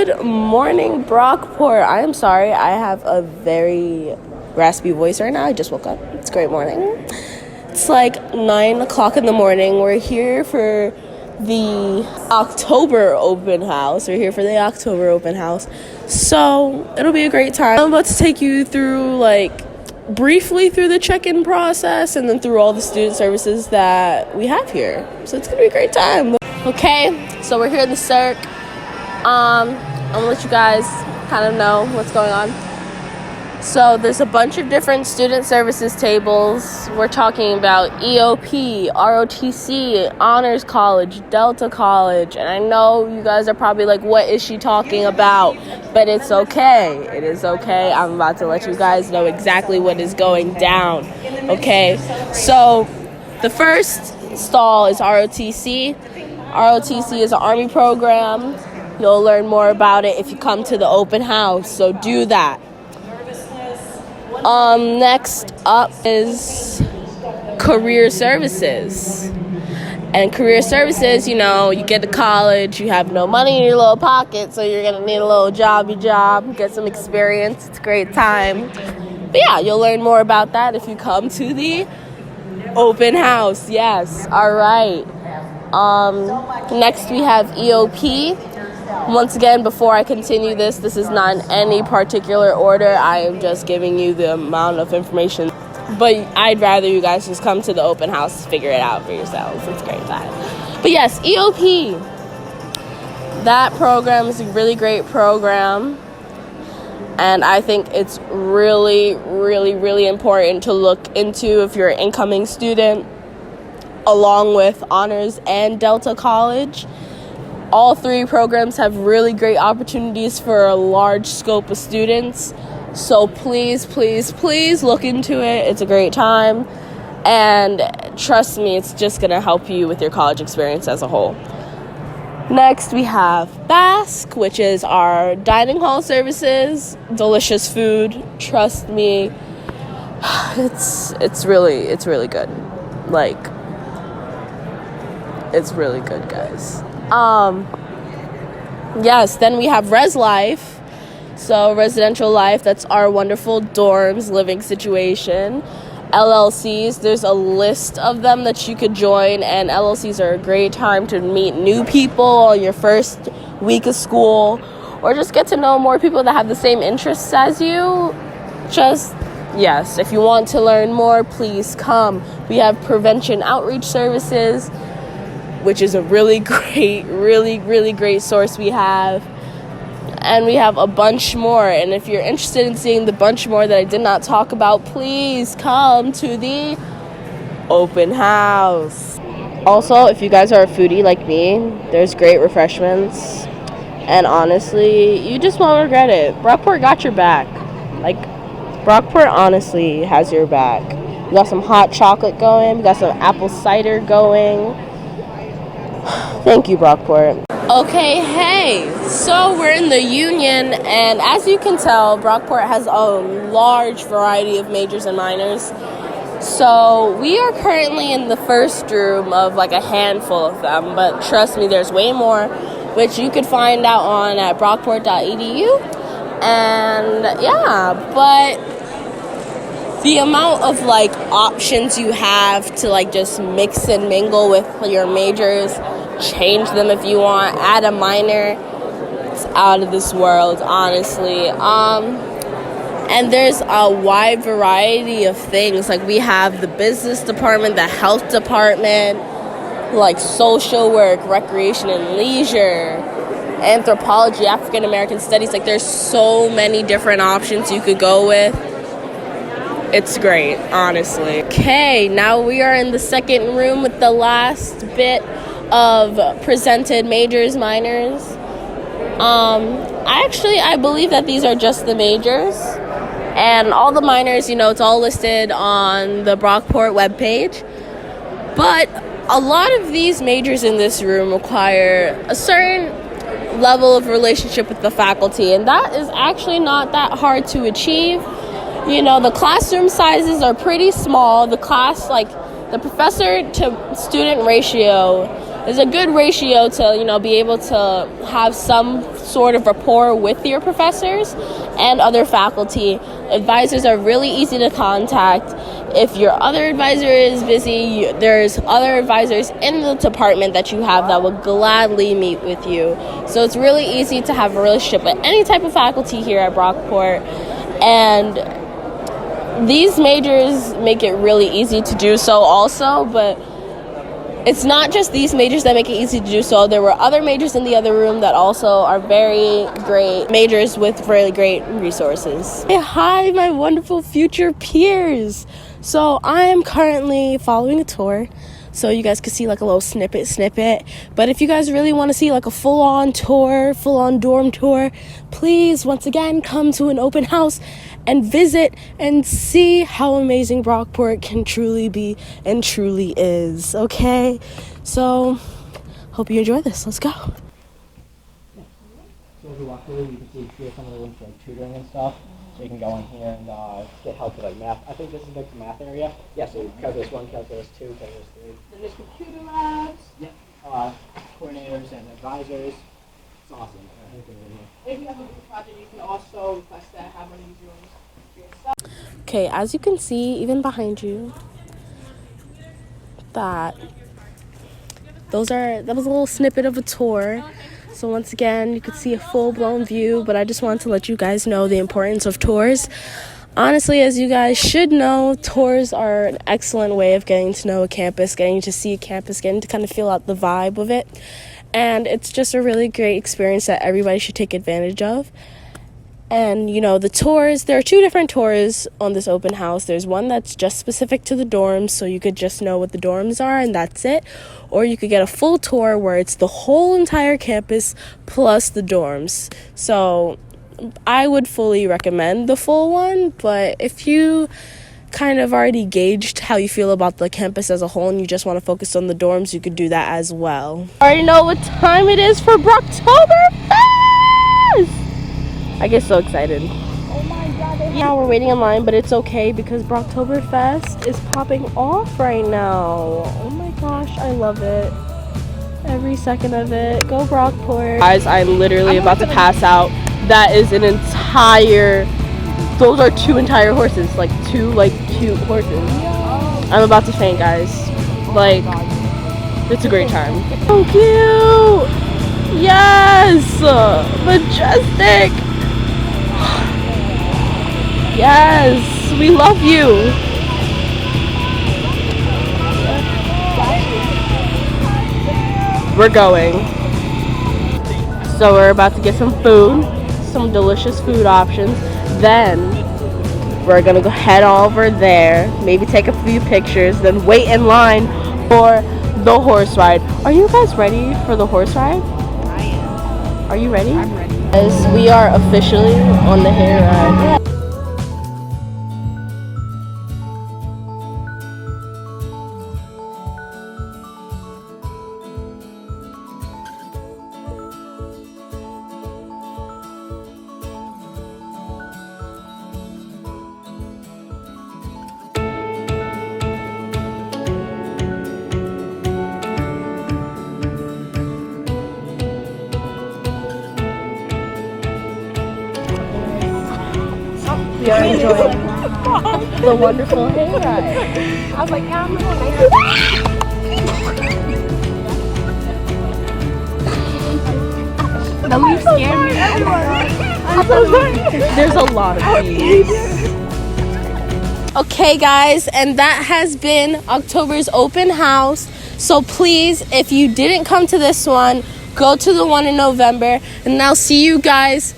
Good morning, Brockport. I am sorry, I have a very raspy voice right now. I just woke up. It's a great morning. It's like 9 o'clock in the morning. We're here for the October open house. So it'll be a great time. I'm about to take you through briefly through the check-in process and then through all the student services that we have here. So it's gonna be a great time. Okay, so we're here in the circ. I'm gonna let you guys kind of know what's going on. So there's a bunch of different student services tables. We're talking about EOP, ROTC, Honors College, Delta College, and I know you guys are probably like, what is she talking about? But it's okay. It is okay. I'm about to let you guys know exactly what is going down. Okay, so the first stall is ROTC. ROTC is an Army program. You'll learn more about it if you come to the open house, so do that. Next up is career services. And career services, you get to college, you have no money in your little pocket, so you're gonna need a little job, get some experience. It's a great time. But yeah, you'll learn more about that if you come to the open house. Yes, all right. Next we have EOP. Once again, before I continue this is not in any particular order. I am just giving you the amount of information. But I'd rather you guys just come to the open house to figure it out for yourselves. It's a great time. But yes, EOP. That program is a really great program. And I think it's really, really, really important to look into if you're an incoming student, along with Honors and Delta College. All three programs have really great opportunities for a large scope of students. So please, please, please look into it. It's a great time. And trust me, it's just going to help you with your college experience as a whole. Next, we have BASC, which is our dining hall services. Delicious food. Trust me, it's really good. It's really good, guys. Yes, then we have Res Life. So residential life, that's our wonderful dorms living situation. LLCs, there's a list of them that you could join, and LLCs are a great time to meet new people on your first week of school, or just get to know more people that have the same interests as you. Yes, if you want to learn more, please come. We have prevention outreach services, which is a really great, really, really great source we have. And we have a bunch more. And if you're interested in seeing the bunch more that I did not talk about, please come to the open house. Also, if you guys are a foodie like me, there's great refreshments. And honestly, you just won't regret it. Brockport got your back. Brockport honestly has your back. We got some hot chocolate going. We got some apple cider going. Thank you, Brockport. Okay, hey, so we're in the Union, and as you can tell, Brockport has a large variety of majors and minors. So we are currently in the first room of a handful of them, but trust me, there's way more, which you could find out on at brockport.edu. And yeah, but the amount of options you have to just mix and mingle with your majors, change them if you want, add a minor, it's out of this world, honestly. And there's a wide variety of things. We have the business department, the health department, social work, recreation and leisure, anthropology, African American studies. There's so many different options you could go with. It's great, honestly. Okay, now we are in the second room with the last bit of presented majors, minors. I believe that these are just the majors. And all the minors, it's all listed on the Brockport webpage. But a lot of these majors in this room require a certain level of relationship with the faculty, and that is actually not that hard to achieve. The classroom sizes are pretty small. The class, the professor to student ratio is a good ratio to, be able to have some sort of rapport with your professors and other faculty. Advisors are really easy to contact. If your other advisor is busy, there's other advisors in the department that you have that will gladly meet with you. So it's really easy to have a relationship with any type of faculty here at Brockport. And these majors make it really easy to do so also, but it's not just these majors that make it easy to do so. There were other majors in the other room that also are very great majors with really great resources. Hey, hi, my wonderful future peers. So I'm currently following a tour, so you guys can see like a little snippet. But if you guys really want to see like a full-on tour, full-on dorm tour, please, once again, come to an open house and visit and see how amazing Brockport can truly be and truly is, okay? So, hope you enjoy this. Let's go. So if you walk through, you can see here some of the rooms for like tutoring and stuff. So you can go in here and get help with like math. I think this is like the math area. Yeah, so calculus 1, calculus 2, calculus 3. Then there's computer labs. Yep. Coordinators and advisors. It's awesome. If you have a group project, you can also request that have one of these rooms for yourself. Okay, as you can see, even behind you, that was a little snippet of a tour. So once again, you could see a full-blown view, but I just wanted to let you guys know the importance of tours. Honestly, as you guys should know, tours are an excellent way of getting to know a campus, getting to see a campus, getting to kind of feel out the vibe of it. And it's just a really great experience that everybody should take advantage of. And, you know, the tours, there are 2 different tours on this open house. There's one that's just specific to the dorms, so you could just know what the dorms are and that's it. Or you could get a full tour where it's the whole entire campus plus the dorms. So I would fully recommend the full one, but if you kind of already gauged how you feel about the campus as a whole and you just want to focus on the dorms, you could do that as well. I already know what time it is for Brocktoberfest! I get so excited. Oh my god. Now we're waiting in line, but it's okay because Brocktoberfest is popping off right now. Oh my gosh, I love it. Every second of it. Go Brockport. Guys, I'm literally about to pass out. That is an entire, those are 2 entire horses. Like two horses. I'm about to faint, guys. Like, it's a great time. So cute! Yes! Majestic! Yes, we love you. We're going. So we're about to get some food, some delicious food options. Then we're gonna go head over there, maybe take a few pictures, then wait in line for the horse ride. Are you guys ready for the horse ride? I am. Are you ready? I'm ready. As we are officially on the hair ride. We are enjoying the wonderful hair ride. I was like, yeah, I'm going to. The leaf scared me. I'm so sorry. There's a lot of these. Okay, guys, and that has been October's open house. So please, if you didn't come to this one, go to the one in November, and I'll see you guys